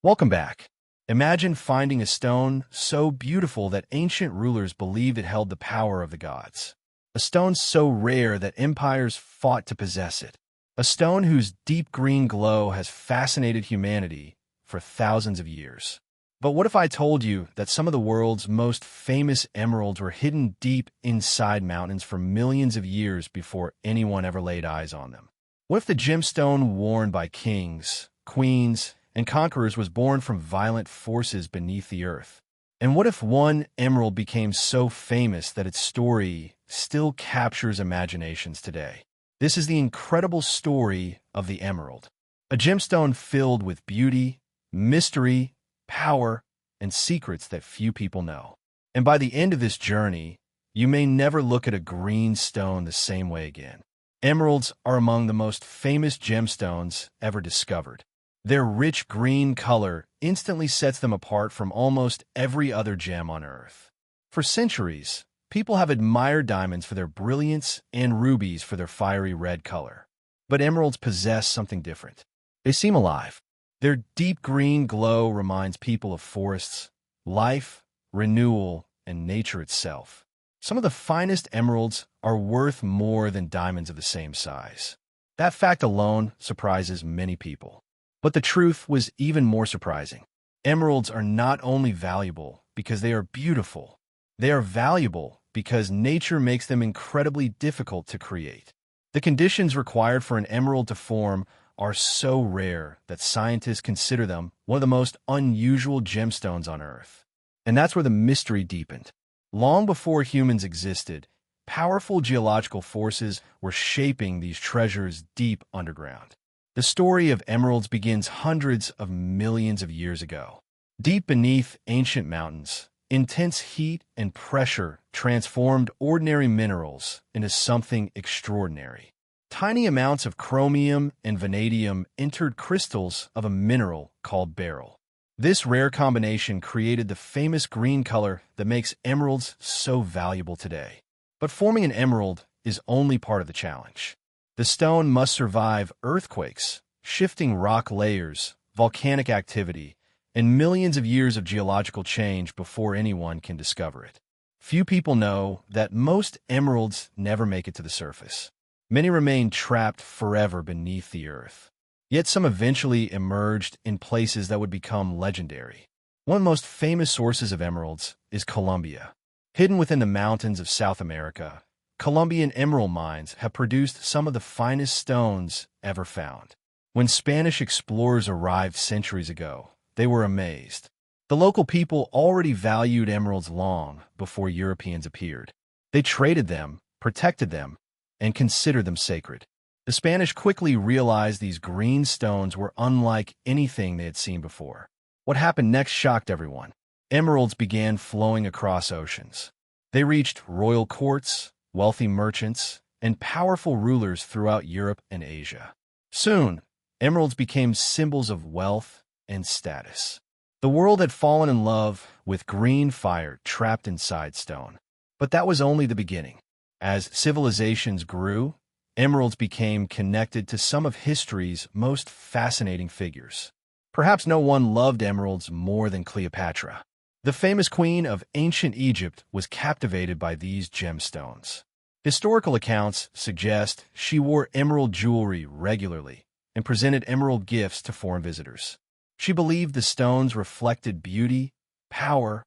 Welcome back. Imagine finding a stone so beautiful that ancient rulers believed it held the power of the gods. A stone so rare that empires fought to possess it. A stone whose deep green glow has fascinated humanity for thousands of years. But what if I told you that some of the world's most famous emeralds were hidden deep inside mountains for millions of years before anyone ever laid eyes on them? What if the gemstone worn by kings, queens, and conquerors was born from violent forces beneath the earth? And what if one emerald became so famous that its story still captures imaginations today? This is the incredible story of the emerald, a gemstone filled with beauty, mystery, power, and secrets that few people know. And by the end of this journey, you may never look at a green stone the same way again. Emeralds are among the most famous gemstones ever discovered. Their rich green color instantly sets them apart from almost every other gem on Earth. For centuries, people have admired diamonds for their brilliance and rubies for their fiery red color. But emeralds possess something different. They seem alive. Their deep green glow reminds people of forests, life, renewal, and nature itself. Some of the finest emeralds are worth more than diamonds of the same size. That fact alone surprises many people. But the truth was even more surprising. Emeralds are not only valuable because they are beautiful, they are valuable because nature makes them incredibly difficult to create. The conditions required for an emerald to form are so rare that scientists consider them one of the most unusual gemstones on Earth. And that's where the mystery deepened. Long before humans existed, powerful geological forces were shaping these treasures deep underground. The story of emeralds begins hundreds of millions of years ago. Deep beneath ancient mountains, intense heat and pressure transformed ordinary minerals into something extraordinary. Tiny amounts of chromium and vanadium entered crystals of a mineral called beryl. This rare combination created the famous green color that makes emeralds so valuable today. But forming an emerald is only part of the challenge. The stone must survive earthquakes, shifting rock layers, volcanic activity, and millions of years of geological change before anyone can discover it. Few people know that most emeralds never make it to the surface. Many remain trapped forever beneath the earth. Yet some eventually emerged in places that would become legendary. One of the most famous sources of emeralds is Colombia. Hidden within the mountains of South America, Colombian emerald mines have produced some of the finest stones ever found. When Spanish explorers arrived centuries ago, they were amazed. The local people already valued emeralds long before Europeans appeared. They traded them, protected them, and considered them sacred. The Spanish quickly realized these green stones were unlike anything they had seen before. What happened next shocked everyone. Emeralds began flowing across oceans. They reached royal courts, wealthy merchants, and powerful rulers throughout Europe and Asia. Soon, emeralds became symbols of wealth and status. The world had fallen in love with green fire trapped inside stone. But that was only the beginning. As civilizations grew, emeralds became connected to some of history's most fascinating figures. Perhaps no one loved emeralds more than Cleopatra. The famous queen of ancient Egypt was captivated by these gemstones. Historical accounts suggest she wore emerald jewelry regularly and presented emerald gifts to foreign visitors. She believed the stones reflected beauty, power,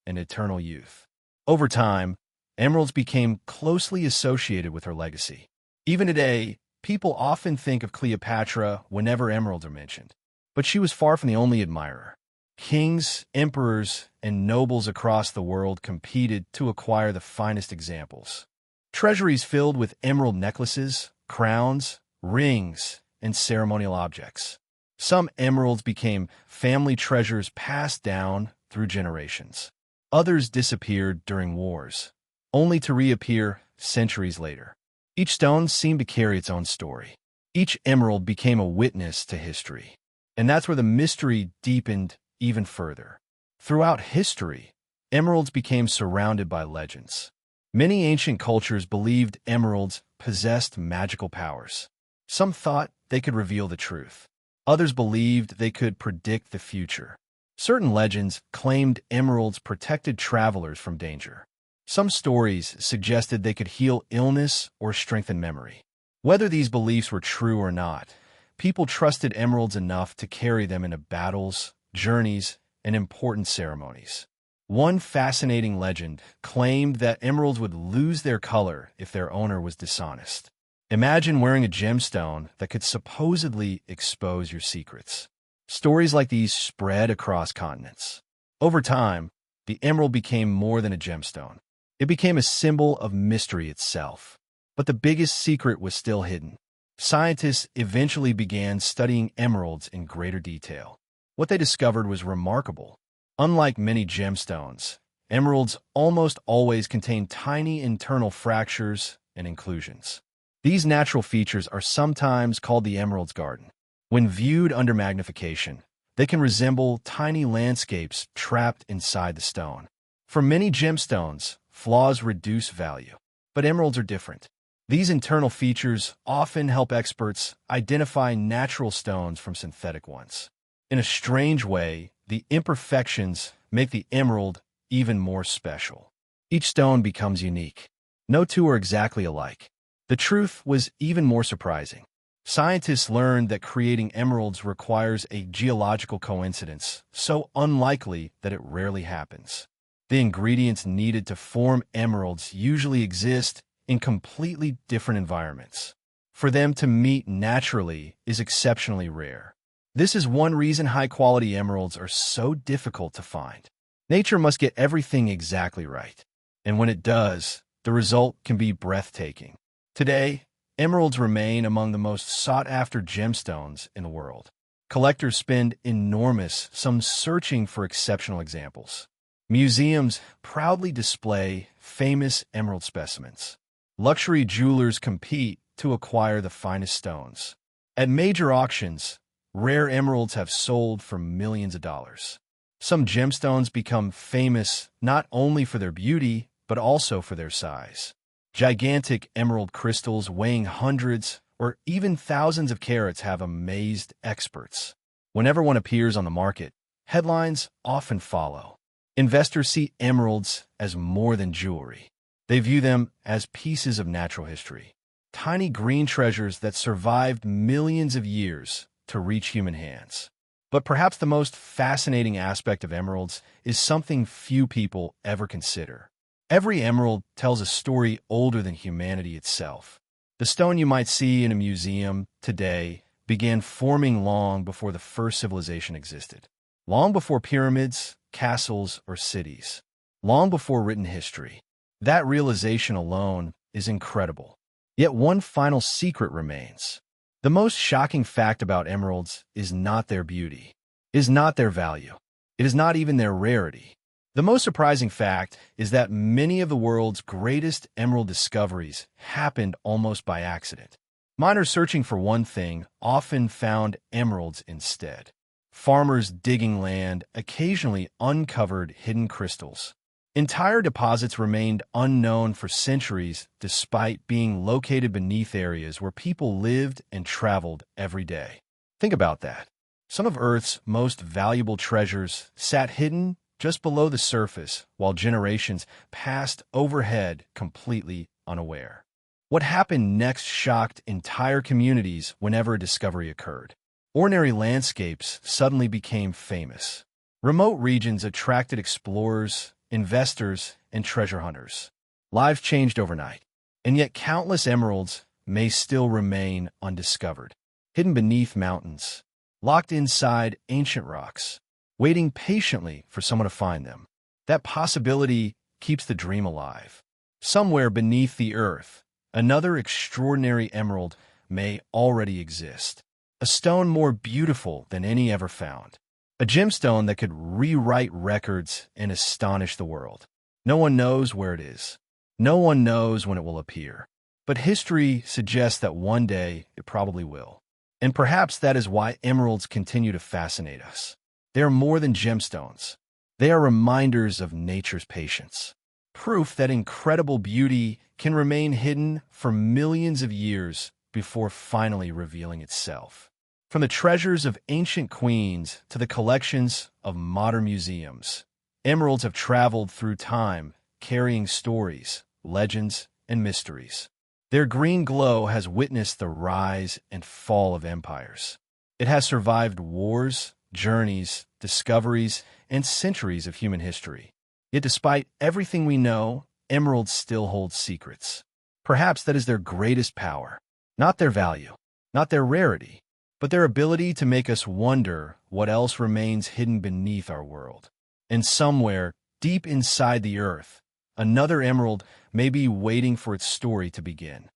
and eternal youth. Over time, emeralds became closely associated with her legacy. Even today, people often think of Cleopatra whenever emeralds are mentioned. But she was far from the only admirer. Kings, emperors, and nobles across the world competed to acquire the finest examples. Treasuries filled with emerald necklaces, crowns, rings, and ceremonial objects. Some emeralds became family treasures passed down through generations. Others disappeared during wars, only to reappear centuries later. Each stone seemed to carry its own story. Each emerald became a witness to history. And that's where the mystery deepened even further. Throughout history, emeralds became surrounded by legends. Many ancient cultures believed emeralds possessed magical powers. Some thought they could reveal the truth. Others believed they could predict the future. Certain legends claimed emeralds protected travelers from danger. Some stories suggested they could heal illness or strengthen memory. Whether these beliefs were true or not, people trusted emeralds enough to carry them into battles, journeys, and important ceremonies. One fascinating legend claimed that emeralds would lose their color if their owner was dishonest. Imagine wearing a gemstone that could supposedly expose your secrets. Stories like these spread across continents. Over time, the emerald became more than a gemstone. It became a symbol of mystery itself. But the biggest secret was still hidden. Scientists eventually began studying emeralds in greater detail. What they discovered was remarkable. Unlike many gemstones, emeralds almost always contain tiny internal fractures and inclusions. These natural features are sometimes called the emerald's garden. When viewed under magnification, they can resemble tiny landscapes trapped inside the stone. For many gemstones, flaws reduce value, but emeralds are different. These internal features often help experts identify natural stones from synthetic ones. In a strange way, the imperfections make the emerald even more special. Each stone becomes unique. No two are exactly alike. The truth was even more surprising. Scientists learned that creating emeralds requires a geological coincidence, so unlikely that it rarely happens. The ingredients needed to form emeralds usually exist in completely different environments. For them to meet naturally is exceptionally rare. This is one reason high-quality emeralds are so difficult to find. Nature must get everything exactly right. And when it does, the result can be breathtaking. Today, emeralds remain among the most sought-after gemstones in the world. Collectors spend enormous sums searching for exceptional examples. Museums proudly display famous emerald specimens. Luxury jewelers compete to acquire the finest stones. At major auctions, rare emeralds have sold for millions of dollars. Some gemstones become famous not only for their beauty, but also for their size. Gigantic emerald crystals weighing hundreds or even thousands of carats have amazed experts. Whenever one appears on the market, headlines often follow. Investors see emeralds as more than jewelry. They view them as pieces of natural history, tiny green treasures that survived millions of years to reach human hands. But perhaps the most fascinating aspect of emeralds is something few people ever consider. Every emerald tells a story older than humanity itself. The stone you might see in a museum today began forming long before the first civilization existed, long before pyramids, castles, or cities, long before written history. That realization alone is incredible. Yet one final secret remains. The most shocking fact about emeralds is not their beauty, is not their value. It is not even their rarity. The most surprising fact is that many of the world's greatest emerald discoveries happened almost by accident. Miners searching for one thing often found emeralds instead. Farmers digging land occasionally uncovered hidden crystals. Entire deposits remained unknown for centuries despite being located beneath areas where people lived and traveled every day. Think about that. Some of Earth's most valuable treasures sat hidden just below the surface while generations passed overhead completely unaware. What happened next shocked entire communities whenever a discovery occurred. Ordinary landscapes suddenly became famous. Remote regions attracted explorers, investors, and treasure hunters. Lives changed overnight, and yet countless emeralds may still remain undiscovered, hidden beneath mountains, locked inside ancient rocks, waiting patiently for someone to find them. That possibility keeps the dream alive. Somewhere beneath the earth, another extraordinary emerald may already exist. A stone more beautiful than any ever found. A gemstone that could rewrite records and astonish the world. No one knows where it is. No one knows when it will appear. But history suggests that one day it probably will. And perhaps that is why emeralds continue to fascinate us. They are more than gemstones. They are reminders of nature's patience. Proof that incredible beauty can remain hidden for millions of years before finally revealing itself. From the treasures of ancient queens to the collections of modern museums, emeralds have traveled through time, carrying stories, legends, and mysteries. Their green glow has witnessed the rise and fall of empires. It has survived wars, journeys, discoveries, and centuries of human history. Yet despite everything we know, emeralds still hold secrets. Perhaps that is their greatest power. Not their value, not their rarity, but their ability to make us wonder what else remains hidden beneath our world. And somewhere, deep inside the earth, another emerald may be waiting for its story to begin.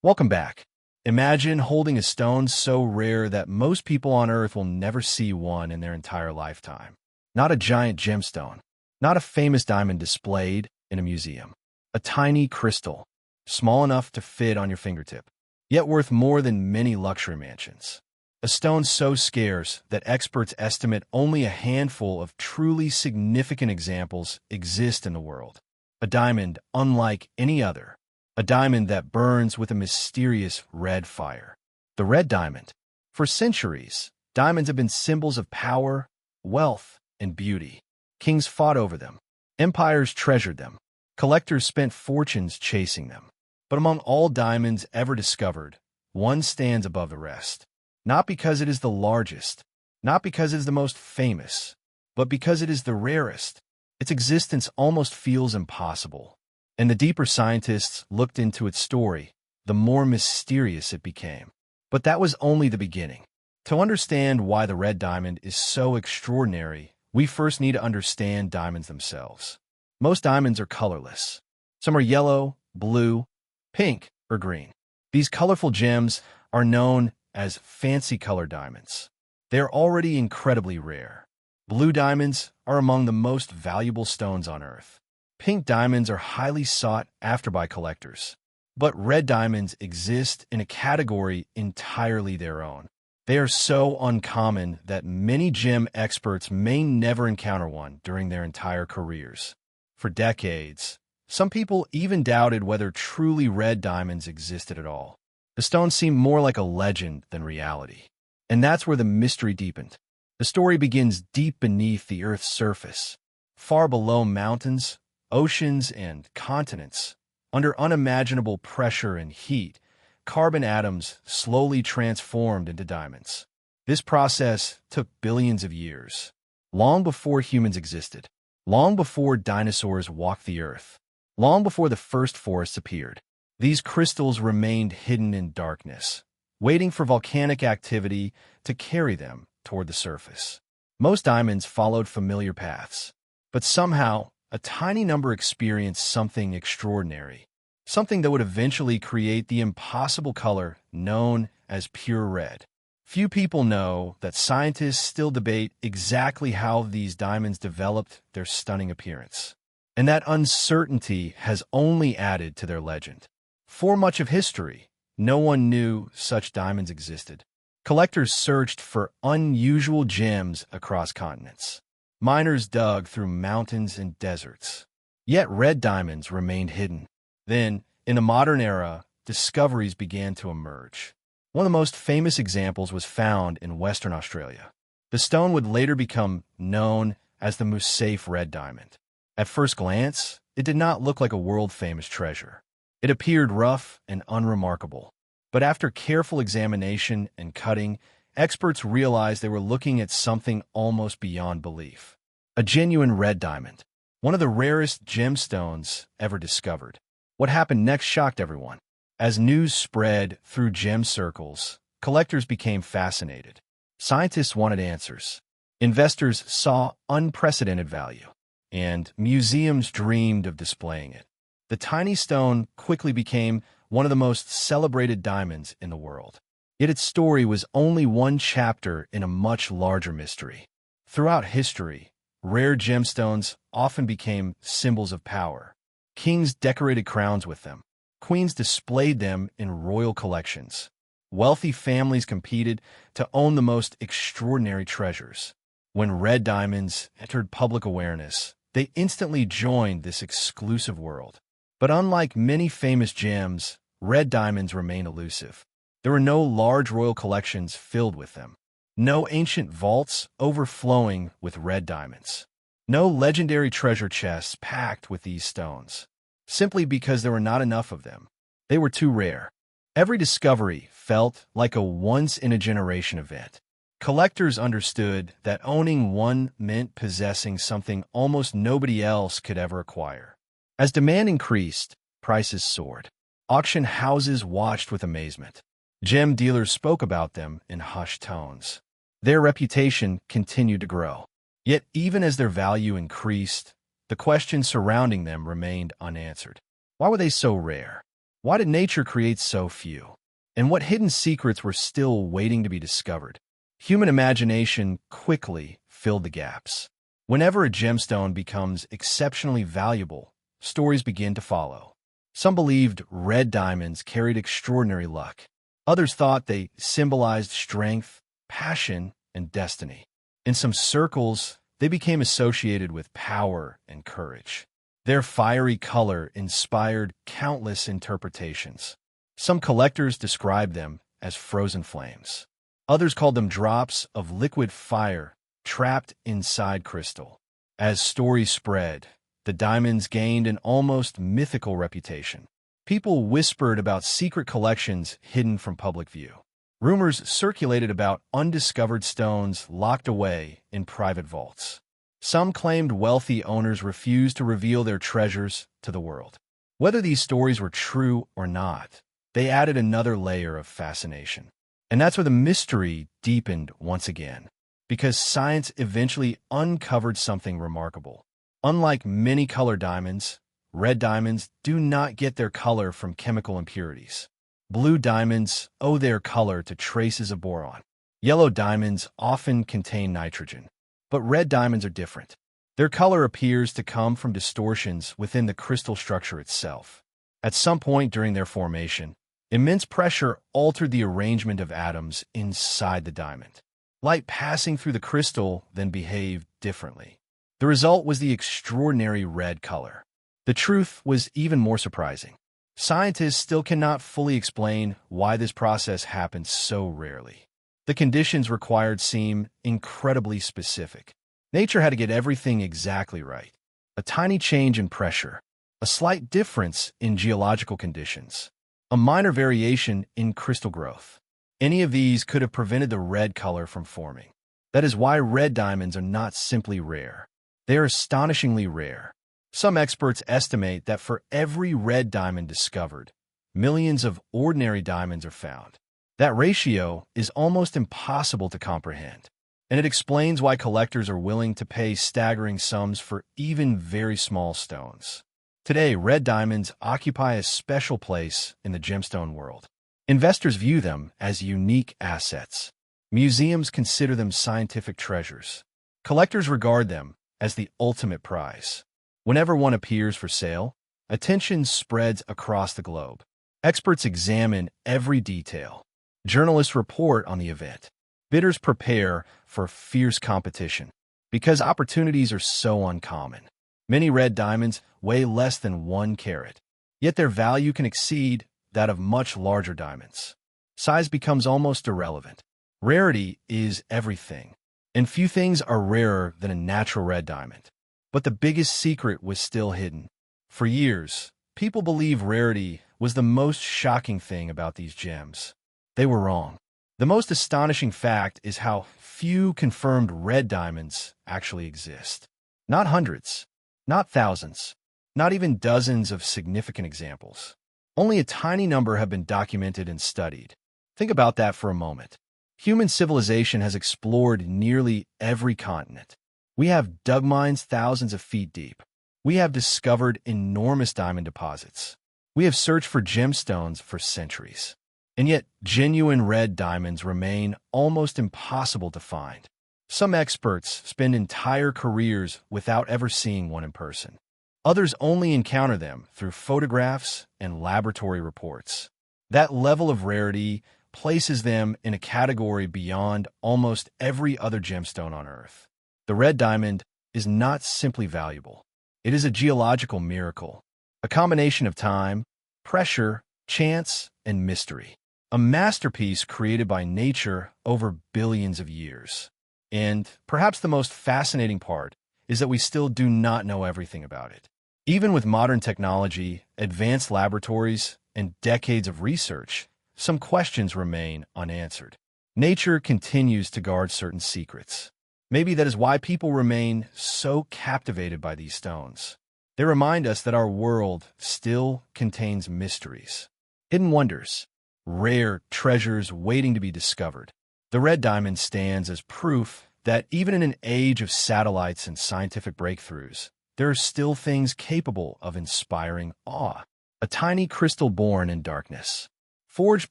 Welcome back. Imagine holding a stone so rare that most people on Earth will never see one in their entire lifetime. Not a giant gemstone, not a famous diamond displayed in a museum. A tiny crystal, small enough to fit on your fingertip, yet worth more than many luxury mansions. A stone so scarce that experts estimate only a handful of truly significant examples exist in the world. A diamond unlike any other. A diamond that burns with a mysterious red fire. The red diamond. For centuries, diamonds have been symbols of power, wealth, and beauty. Kings fought over them. Empires treasured them. Collectors spent fortunes chasing them. But among all diamonds ever discovered, one stands above the rest. Not because it is the largest, not because it is the most famous, but because it is the rarest. Its existence almost feels impossible. And the deeper scientists looked into its story, the more mysterious it became. But that was only the beginning. To understand why the red diamond is so extraordinary, we first need to understand diamonds themselves. Most diamonds are colorless. Some are yellow, blue, pink, or green. These colorful gems are known as fancy color diamonds. They are already incredibly rare. Blue diamonds are among the most valuable stones on Earth. Pink diamonds are highly sought after by collectors. But red diamonds exist in a category entirely their own. They are so uncommon that many gem experts may never encounter one during their entire careers. For decades, some people even doubted whether truly red diamonds existed at all. The stone seemed more like a legend than reality. And that's where the mystery deepened. The story begins deep beneath the Earth's surface, far below mountains, oceans, and continents. Under unimaginable pressure and heat, carbon atoms slowly transformed into diamonds. This process took billions of years, long before humans existed, long before dinosaurs walked the Earth, long before the first forests appeared. These crystals remained hidden in darkness, waiting for volcanic activity to carry them toward the surface. Most diamonds followed familiar paths, but somehow, a tiny number experienced something extraordinary, something that would eventually create the impossible color known as pure red. Few people know that scientists still debate exactly how these diamonds developed their stunning appearance. And that uncertainty has only added to their legend. For much of history, no one knew such diamonds existed. Collectors searched for unusual gems across continents. Miners dug through mountains and deserts. Yet red diamonds remained hidden. Then, in the modern era, discoveries began to emerge. One of the most famous examples was found in Western Australia. The stone would later become known as the Musaif red diamond. At first glance, it did not look like a world-famous treasure. It appeared rough and unremarkable. But after careful examination and cutting, experts realized they were looking at something almost beyond belief. A genuine red diamond, one of the rarest gemstones ever discovered. What happened next shocked everyone. As news spread through gem circles, collectors became fascinated. Scientists wanted answers. Investors saw unprecedented value, and museums dreamed of displaying it. The tiny stone quickly became one of the most celebrated diamonds in the world. Yet its story was only one chapter in a much larger mystery. Throughout history, rare gemstones often became symbols of power. Kings decorated crowns with them. Queens displayed them in royal collections. Wealthy families competed to own the most extraordinary treasures. When red diamonds entered public awareness, they instantly joined this exclusive world. But unlike many famous gems, red diamonds remain elusive. There were no large royal collections filled with them. No ancient vaults overflowing with red diamonds. No legendary treasure chests packed with these stones. Simply because there were not enough of them. They were too rare. Every discovery felt like a once-in-a-generation event. Collectors understood that owning one meant possessing something almost nobody else could ever acquire. As demand increased, prices soared. Auction houses watched with amazement. Gem dealers spoke about them in hushed tones. Their reputation continued to grow. Yet even as their value increased, the questions surrounding them remained unanswered. Why were they so rare? Why did nature create so few? And what hidden secrets were still waiting to be discovered? Human imagination quickly filled the gaps. Whenever a gemstone becomes exceptionally valuable, stories begin to follow. Some believed red diamonds carried extraordinary luck. Others thought they symbolized strength, passion, and destiny. In some circles, they became associated with power and courage. Their fiery color inspired countless interpretations. Some collectors described them as frozen flames. Others called them drops of liquid fire trapped inside crystal. As stories spread, the diamonds gained an almost mythical reputation. People whispered about secret collections hidden from public view. Rumors circulated about undiscovered stones locked away in private vaults. Some claimed wealthy owners refused to reveal their treasures to the world. Whether these stories were true or not, they added another layer of fascination. And that's where the mystery deepened once again, because science eventually uncovered something remarkable. Unlike many color diamonds, red diamonds do not get their color from chemical impurities. Blue diamonds owe their color to traces of boron. Yellow diamonds often contain nitrogen. But red diamonds are different. Their color appears to come from distortions within the crystal structure itself. At some point during their formation, immense pressure altered the arrangement of atoms inside the diamond. Light passing through the crystal then behaved differently. The result was the extraordinary red color. The truth was even more surprising. Scientists still cannot fully explain why this process happens so rarely. The conditions required seem incredibly specific. Nature had to get everything exactly right. A tiny change in pressure, a slight difference in geological conditions, a minor variation in crystal growth. Any of these could have prevented the red color from forming. That is why red diamonds are not simply rare. They are astonishingly rare. Some experts estimate that for every red diamond discovered, millions of ordinary diamonds are found. That ratio is almost impossible to comprehend, and it explains why collectors are willing to pay staggering sums for even very small stones. Today, red diamonds occupy a special place in the gemstone world. Investors view them as unique assets. Museums consider them scientific treasures. Collectors regard them as the ultimate prize. Whenever one appears for sale, attention spreads across the globe. Experts examine every detail. Journalists report on the event. Bidders prepare for fierce competition because opportunities are so uncommon. Many red diamonds weigh less than 1 carat, yet their value can exceed that of much larger diamonds. Size becomes almost irrelevant. Rarity is everything, and few things are rarer than a natural red diamond. But the biggest secret was still hidden. For years, people believed rarity was the most shocking thing about these gems. They were wrong. The most astonishing fact is how few confirmed red diamonds actually exist. Not hundreds, not thousands, not even dozens of significant examples. Only a tiny number have been documented and studied. Think about that for a moment. Human civilization has explored nearly every continent. We have dug mines thousands of feet deep. We have discovered enormous diamond deposits. We have searched for gemstones for centuries. And yet, genuine red diamonds remain almost impossible to find. Some experts spend entire careers without ever seeing one in person. Others only encounter them through photographs and laboratory reports. That level of rarity places them in a category beyond almost every other gemstone on Earth. The red diamond is not simply valuable. It is a geological miracle, a combination of time, pressure, chance, and mystery. a masterpiece created by nature over billions of years. And perhaps the most fascinating part is that we still do not know everything about it. Even with modern technology, advanced laboratories, and decades of research, some questions remain unanswered. Nature continues to guard certain secrets. Maybe that is why people remain so captivated by these stones. They remind us that our world still contains mysteries, hidden wonders, rare treasures waiting to be discovered. The red diamond stands as proof that even in an age of satellites and scientific breakthroughs, there are still things capable of inspiring awe. A tiny crystal born in darkness, forged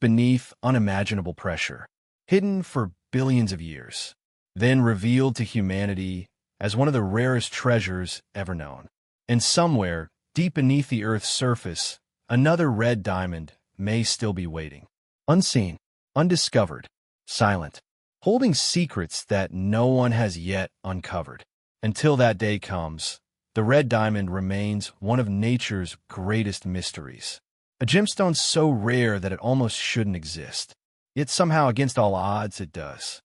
beneath unimaginable pressure, hidden for billions of years, then revealed to humanity as one of the rarest treasures ever known. And somewhere, deep beneath the Earth's surface, another red diamond may still be waiting. Unseen, undiscovered, silent, holding secrets that no one has yet uncovered. Until that day comes, the red diamond remains one of nature's greatest mysteries. A gemstone so rare that it almost shouldn't exist. Yet somehow, against all odds, it does.